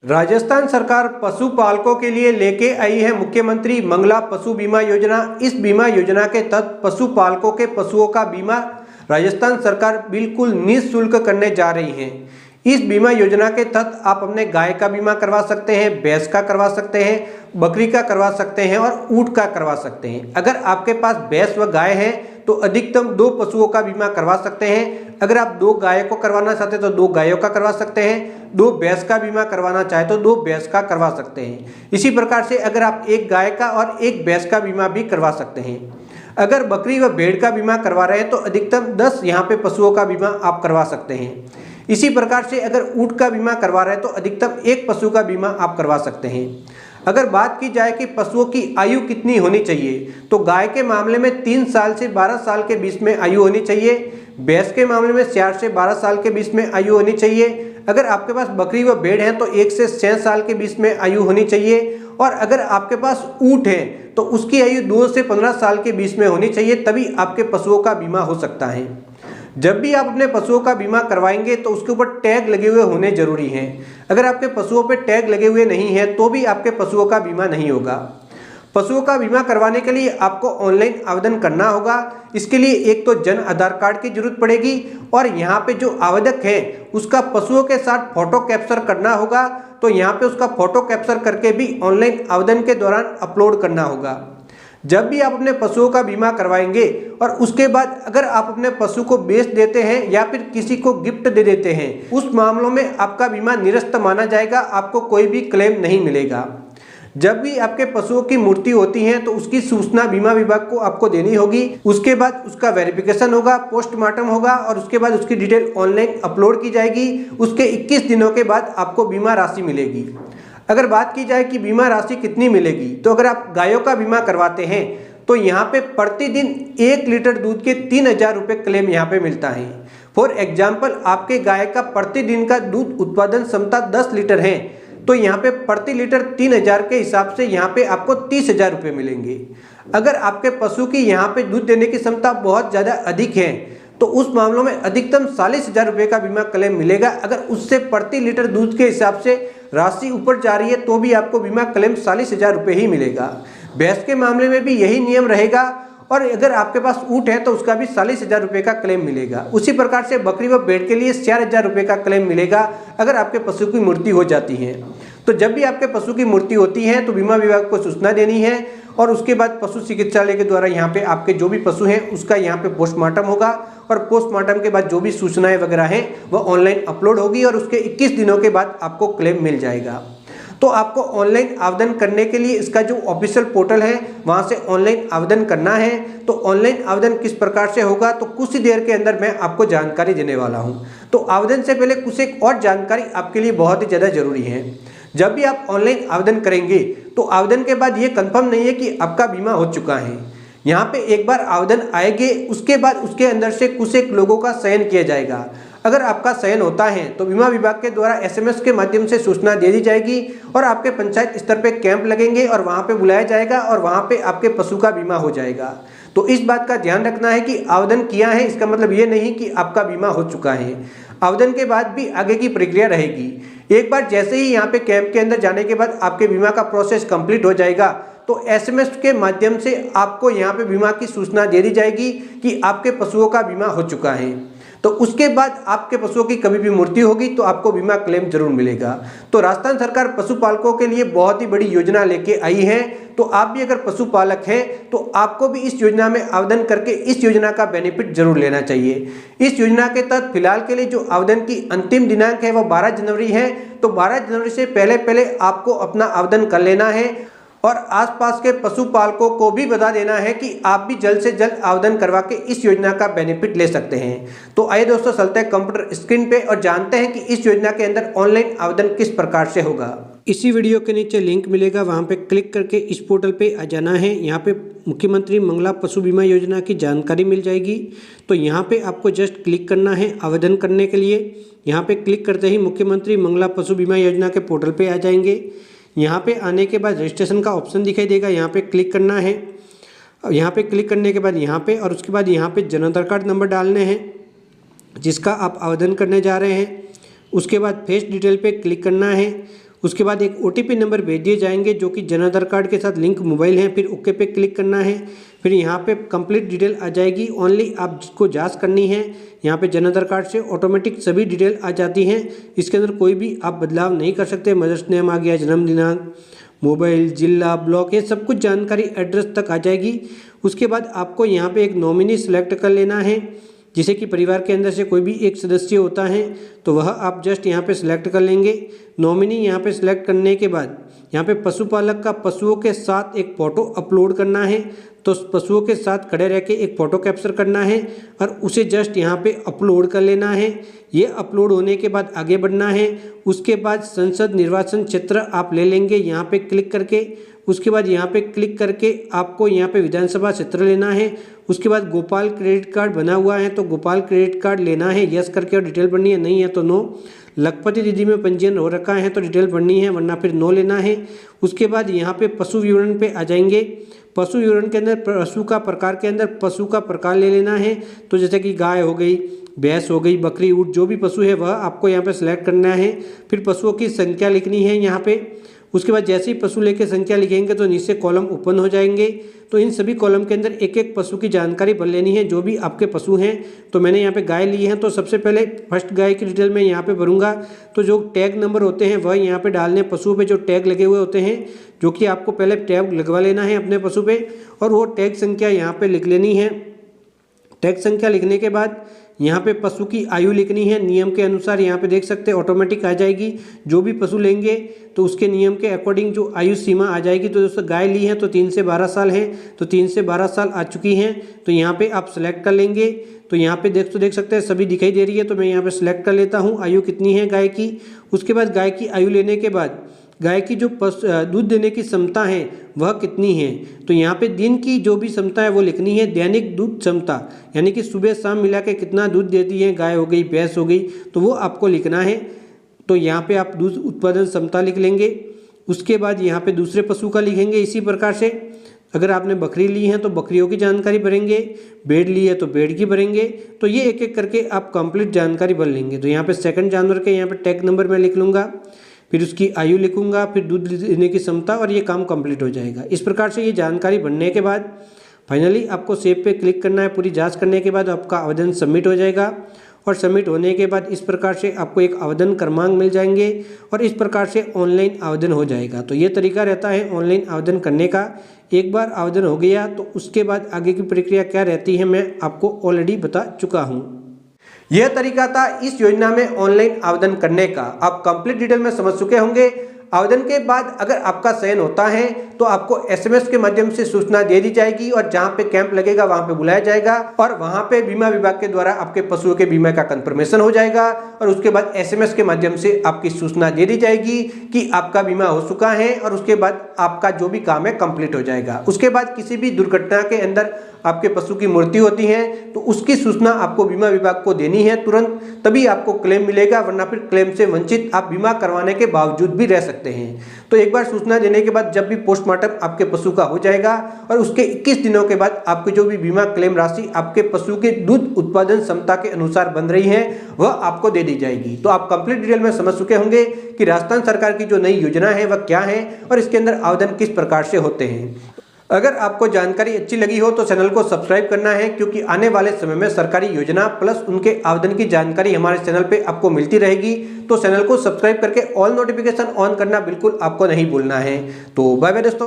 राजस्थान सरकार पशुपालकों के लिए लेके आई है मुख्यमंत्री मंगला पशु बीमा योजना। इस बीमा योजना के तहत पशुपालकों के पशुओं का बीमा राजस्थान सरकार बिल्कुल निःशुल्क करने जा रही है। इस बीमा योजना के तहत आप अपने गाय का बीमा करवा सकते हैं, भैंस का करवा सकते हैं, बकरी का करवा सकते हैं और ऊँट का करवा सकते हैं। अगर आपके पास भैंस व गाय है तो अधिकतम 2 पशुओं का बीमा करवा सकते हैं। अगर आप 2 गाय को करवाना चाहते हैं तो 2 गायों का करवा सकते हैं। 2 भैंस का बीमा करवाना चाहे तो 2 भैंस का करवा सकते हैं। इसी प्रकार से अगर आप 1 गाय का और 1 भैंस का बीमा भी करवा सकते हैं। अगर बकरी व भेड़ का बीमा करवा रहे हैं तो अधिकतम 10 यहाँ पे पशुओं का बीमा आप करवा सकते हैं। इसी प्रकार से अगर ऊँट का बीमा करवा रहे हैं तो अधिकतम 1 पशु का बीमा आप करवा सकते हैं। अगर बात की जाए कि पशुओं की आयु कितनी होनी चाहिए तो गाय के मामले में 3 साल से 12 साल के बीच में आयु होनी चाहिए। भैंस के मामले में 4 से 12 साल के बीच में आयु होनी चाहिए। अगर आपके पास बकरी व भेड़ है तो 1 से 6 साल के बीच में आयु होनी चाहिए। और अगर आपके पास ऊँट है तो उसकी आयु 2 से 15 साल के बीच में होनी चाहिए, तभी आपके पशुओं का बीमा हो सकता है। जब भी आप अपने पशुओं का बीमा करवाएंगे तो उसके ऊपर टैग लगे हुए होने जरूरी हैं। अगर आपके पशुओं पर टैग लगे हुए नहीं है तो भी आपके पशुओं का बीमा नहीं होगा। पशुओं का बीमा करवाने के लिए आपको ऑनलाइन आवेदन करना होगा। इसके लिए एक तो जन आधार कार्ड की जरूरत पड़ेगी और यहाँ पे जो आवेदक है उसका पशुओं के साथ फोटो कैप्चर करना होगा। तो यहाँ पे उसका फोटो कैप्चर करके भी ऑनलाइन आवेदन के दौरान अपलोड करना होगा। जब भी आप अपने पशुओं का बीमा करवाएंगे और उसके बाद अगर आप अपने पशु को बेच देते हैं या फिर किसी को गिफ्ट दे देते हैं, उस मामलों में आपका बीमा निरस्त माना जाएगा, आपको कोई भी क्लेम नहीं मिलेगा। जब भी आपके पशुओं की मृत्यु होती है तो उसकी सूचना बीमा विभाग को आपको देनी होगी। उसके बाद उसका वेरिफिकेशन होगा, पोस्टमार्टम होगा और उसके बाद उसकी डिटेल ऑनलाइन अपलोड की जाएगी। उसके 21 दिनों के बाद आपको बीमा राशि मिलेगी। अगर बात की जाए कि बीमा राशि कितनी मिलेगी तो अगर आप गायों का बीमा करवाते हैं तो यहाँ पे प्रतिदिन 1 लीटर दूध के 3000 रुपये क्लेम यहाँ पे मिलता है। फॉर एग्जाम्पल आपके गाय का प्रतिदिन का दूध उत्पादन क्षमता 10 लीटर है तो यहाँ पे प्रति लीटर 3000 के हिसाब से यहाँ पे आपको 30,000 रुपये मिलेंगे। अगर आपके पशु की यहाँ पे दूध देने की क्षमता बहुत ज़्यादा अधिक है तो उस मामलों में अधिकतम 40,000 रुपये का बीमा क्लेम मिलेगा। अगर उससे प्रति लीटर दूध के हिसाब से राशि ऊपर जा रही है तो भी आपको बीमा क्लेम 40,000 रुपये ही मिलेगा। भैंस के मामले में भी यही नियम रहेगा और अगर आपके पास ऊँट है तो उसका भी 40,000 रुपये का क्लेम मिलेगा। उसी प्रकार से बकरी व भेड़ के लिए 4,000 रुपये का क्लेम मिलेगा अगर आपके पशु की मृत्यु हो जाती है। तो जब भी आपके पशु की मृत्यु होती है तो बीमा विभाग को सूचना देनी है और उसके बाद पशु चिकित्सालय के द्वारा यहाँ पे आपके जो भी पशु हैं उसका यहाँ पे पोस्टमार्टम होगा और पोस्टमार्टम के बाद जो भी सूचनाएं वगैरह हैं वह ऑनलाइन अपलोड होगी और उसके 21 दिनों के बाद आपको क्लेम मिल जाएगा। तो आपको ऑनलाइन आवेदन करने के लिए इसका जो ऑफिशियल पोर्टल है वहाँ से ऑनलाइन आवेदन करना है। तो ऑनलाइन आवेदन किस प्रकार से होगा तो कुछ ही देर के अंदर मैं आपको जानकारी देने वाला हूँ। तो आवेदन से पहले कुछ एक और जानकारी आपके लिए बहुत ही ज़्यादा जरूरी है। जब भी आप ऑनलाइन आवेदन करेंगे तो आवेदन के बाद ये कंफर्म नहीं है कि आपका बीमा हो चुका है। यहाँ पे एक बार आवेदन आएंगे उसके बाद उसके अंदर से कुछ एक लोगों का चयन किया जाएगा। अगर आपका चयन होता है तो बीमा विभाग के द्वारा SMS के माध्यम से सूचना दे दी जाएगी और आपके पंचायत स्तर पे कैंप लगेंगे और वहाँ पे बुलाया जाएगा और वहाँ पे आपके पशु का बीमा हो जाएगा। तो इस बात का ध्यान रखना है कि आवेदन किया है इसका मतलब ये नहीं कि आपका बीमा हो चुका है। आवेदन के बाद भी आगे की प्रक्रिया रहेगी। एक बार जैसे ही यहाँ पे कैंप के अंदर जाने के बाद आपके बीमा का प्रोसेस कंप्लीट हो जाएगा तो SMS के माध्यम से आपको यहाँ पे बीमा की सूचना दे दी जाएगी कि आपके पशुओं का बीमा हो चुका है। तो उसके बाद आपके पशुओं की कभी भी मृत्यु होगी तो आपको बीमा क्लेम जरूर मिलेगा। तो राजस्थान सरकार पशुपालकों के लिए बहुत ही बड़ी योजना लेके आई है। तो आप भी अगर पशुपालक हैं तो आपको भी इस योजना में आवेदन करके इस योजना का बेनिफिट जरूर लेना चाहिए। इस योजना के तहत फिलहाल के लिए जो आवेदन की अंतिम दिनांक है वह 12 जनवरी है। तो 12 जनवरी से पहले आपको अपना आवेदन कर लेना है और आसपास के पशुपालकों को भी बता देना है कि आप भी जल्द से जल्द आवेदन करवा के इस योजना का बेनिफिट ले सकते हैं। तो आइए दोस्तों चलते हैं कंप्यूटर स्क्रीन पे और जानते हैं कि इस योजना के अंदर ऑनलाइन आवेदन किस प्रकार से होगा। इसी वीडियो के नीचे लिंक मिलेगा, वहाँ पे क्लिक करके इस पोर्टल पे आ जाना है। यहाँ पे मुख्यमंत्री मंगला पशु बीमा योजना की जानकारी मिल जाएगी। तो यहाँ पे आपको जस्ट क्लिक करना है आवेदन करने के लिए। यहाँ पे क्लिक करते ही मुख्यमंत्री मंगला पशु बीमा योजना के पोर्टल पे आ जाएंगे। यहाँ पे आने के बाद रजिस्ट्रेशन का ऑप्शन दिखाई देगा, यहाँ पे क्लिक करना है। यहाँ पे क्लिक करने के बाद यहाँ पे और उसके बाद यहाँ पे जन आधार कार्ड नंबर डालने हैं जिसका आप आवेदन करने जा रहे हैं। उसके बाद फेस डिटेल पे क्लिक करना है। उसके बाद एक OTP नंबर भेज दिए जाएंगे जो कि जन आधार कार्ड के साथ लिंक मोबाइल है। फिर ओके पे क्लिक करना है। फिर यहाँ पे कंप्लीट डिटेल आ जाएगी। ओनली आपको जांच करनी है। यहाँ पे जन आधार कार्ड से ऑटोमेटिक सभी डिटेल आ जाती हैं। इसके अंदर कोई भी आप बदलाव नहीं कर सकते। मदर्स नेम आ गया, जन्म दिनांक, मोबाइल, जिला, ब्लॉक, ये सब कुछ जानकारी एड्रेस तक आ जाएगी। उसके बाद आपको यहाँ पे एक नॉमिनी सेलेक्ट कर लेना है, जिसे कि परिवार के अंदर से कोई भी एक सदस्य होता है तो वह आप जस्ट यहाँ पे सिलेक्ट कर लेंगे। नॉमिनी यहाँ पे सिलेक्ट करने के बाद यहाँ पे पशुपालक का पशुओं के साथ एक फ़ोटो अपलोड करना है। तो पशुओं के साथ खड़े रह के एक फ़ोटो कैप्चर करना है और उसे जस्ट यहाँ पे अपलोड कर लेना है। ये अपलोड होने के बाद आगे बढ़ना है। उसके बाद संसद निर्वाचन क्षेत्र आप ले लेंगे यहाँ पे क्लिक करके। उसके बाद यहाँ पे क्लिक करके आपको यहाँ पे विधानसभा क्षेत्र लेना है। उसके बाद गोपाल क्रेडिट कार्ड बना हुआ है तो गोपाल क्रेडिट कार्ड लेना है, यस करके, और डिटेल भरनी है, नहीं है तो नो। लखपति दीदी में पंजीयन हो रखा है तो डिटेल भरनी है, वरना फिर नो लेना है। उसके बाद यहाँ पे पशु विवरण पे आ जाएंगे। पशु विवरण के अंदर पशु का प्रकार के अंदर पशु का प्रकार ले लेना है। तो जैसे कि गाय हो गई, भैंस हो गई, बकरी, ऊँट, जो भी पशु है वह आपको यहाँ पे सिलेक्ट करना है। फिर पशुओं की संख्या लिखनी है यहाँ पे। उसके बाद जैसे ही पशु लेके संख्या लिखेंगे तो नीचे कॉलम ओपन हो जाएंगे। तो इन सभी कॉलम के अंदर एक एक पशु की जानकारी भर लेनी है, जो भी आपके पशु हैं। तो मैंने यहाँ पे गाय ली है तो सबसे पहले फर्स्ट गाय की डिटेल मैं यहाँ पे भरूंगा। तो जो टैग नंबर होते हैं वह यहाँ पे डालने, पशुओं पे जो टैग लगे हुए होते हैं, जो कि आपको पहले टैग लगवा लेना है अपने पशु पे, और वो टैग संख्या यहाँ पे लिख लेनी है। टैग संख्या लिखने के बाद यहाँ पे पशु की आयु लिखनी है। नियम के अनुसार यहाँ पे देख सकते हैं ऑटोमेटिक आ जाएगी। जो भी पशु लेंगे तो उसके नियम के अकॉर्डिंग जो आयु सीमा आ जाएगी। तो दोस्तों गाय ली है तो 3 से 12 साल है, तो 3 से 12 साल आ चुकी हैं। तो यहाँ पे आप सेलेक्ट कर लेंगे। तो यहाँ पे देख सकते हैं सभी दिखाई दे रही है, तो मैं यहाँ पे सिलेक्ट कर लेता हूँ आयु कितनी है गाय की। उसके बाद गाय की आयु लेने के बाद गाय की जो दूध देने की क्षमता है वह कितनी है। तो यहाँ पे दिन की जो भी क्षमता है वो लिखनी है। दैनिक दूध क्षमता यानी कि सुबह शाम मिला के कितना दूध देती है गाय हो गई, भैंस हो गई, तो वो आपको लिखना है। तो यहाँ पे आप दूध उत्पादन क्षमता लिख लेंगे। उसके बाद यहाँ पे दूसरे पशु का लिखेंगे इसी प्रकार से। अगर आपने बकरी ली है तो बकरियों की जानकारी भरेंगे, भेड़ ली है तो भेड़ की भरेंगे। तो ये एक एक करके आप कंप्लीट जानकारी भर लेंगे। तो यहाँ पे सेकंड जानवर के यहाँ पे टैग नंबर मैं लिख लूँगा, फिर उसकी आयु लिखूंगा, फिर दूध देने की क्षमता, और ये काम कंप्लीट हो जाएगा। इस प्रकार से ये जानकारी भरने के बाद फाइनली आपको सेव पे क्लिक करना है। पूरी जांच करने के बाद आपका आवेदन सबमिट हो जाएगा, और सबमिट होने के बाद इस प्रकार से आपको एक आवेदन क्रमांक मिल जाएंगे, और इस प्रकार से ऑनलाइन आवेदन हो जाएगा। तो ये तरीका रहता है ऑनलाइन आवेदन करने का। एक बार आवेदन हो गया तो उसके बाद आगे की प्रक्रिया क्या रहती है मैं आपको ऑलरेडी बता चुका हूँ। यह तरीका था इस योजना में ऑनलाइन आवेदन करने का। आप कंप्लीट डिटेल में समझ चुके होंगे। आवेदन के बाद अगर आपका चयन होता है तो आपको SMS के माध्यम से सूचना दे दी जाएगी, और जहां पे कैंप लगेगा वहां पे बुलाया जाएगा, और वहां पे बीमा विभाग के द्वारा आपके पशुओं के बीमा का कंफर्मेशन हो जाएगा। और उसके बाद SMS के माध्यम से आपकी सूचना दे दी जाएगी कि आपका बीमा हो चुका है, और उसके बाद आपका जो भी काम है कंप्लीट हो जाएगा। उसके बाद किसी भी दुर्घटना के अंदर आपके पशु की मृत्यु होती है तो उसकी सूचना आपको बीमा विभाग को देनी है तुरंत, तभी आपको क्लेम मिलेगा, वरना फिर क्लेम से वंचित आप बीमा करवाने के बावजूद भी रह सकते हैं। तो एक बार सूचना देने के बाद जब भी पोस्टमार्टम आपके पशु का हो जाएगा, और उसके 21 दिनों के बाद आपकी जो भी बीमा क्लेम राशि आपके पशु के दूध उत्पादन क्षमता के अनुसार बन रही है वह आपको दे दी जाएगी। तो आप कंप्लीट डिटेल में समझ चुके होंगे कि राजस्थान सरकार की जो नई योजना है वह क्या है और इसके अंदर आवेदन किस प्रकार से होते हैं। अगर आपको जानकारी अच्छी लगी हो तो चैनल को सब्सक्राइब करना है, क्योंकि आने वाले समय में सरकारी योजना प्लस उनके आवेदन की जानकारी हमारे चैनल पे आपको मिलती रहेगी। तो चैनल को सब्सक्राइब करके ऑल नोटिफिकेशन ऑन करना बिल्कुल आपको नहीं भूलना है। तो बाय बाय दोस्तों।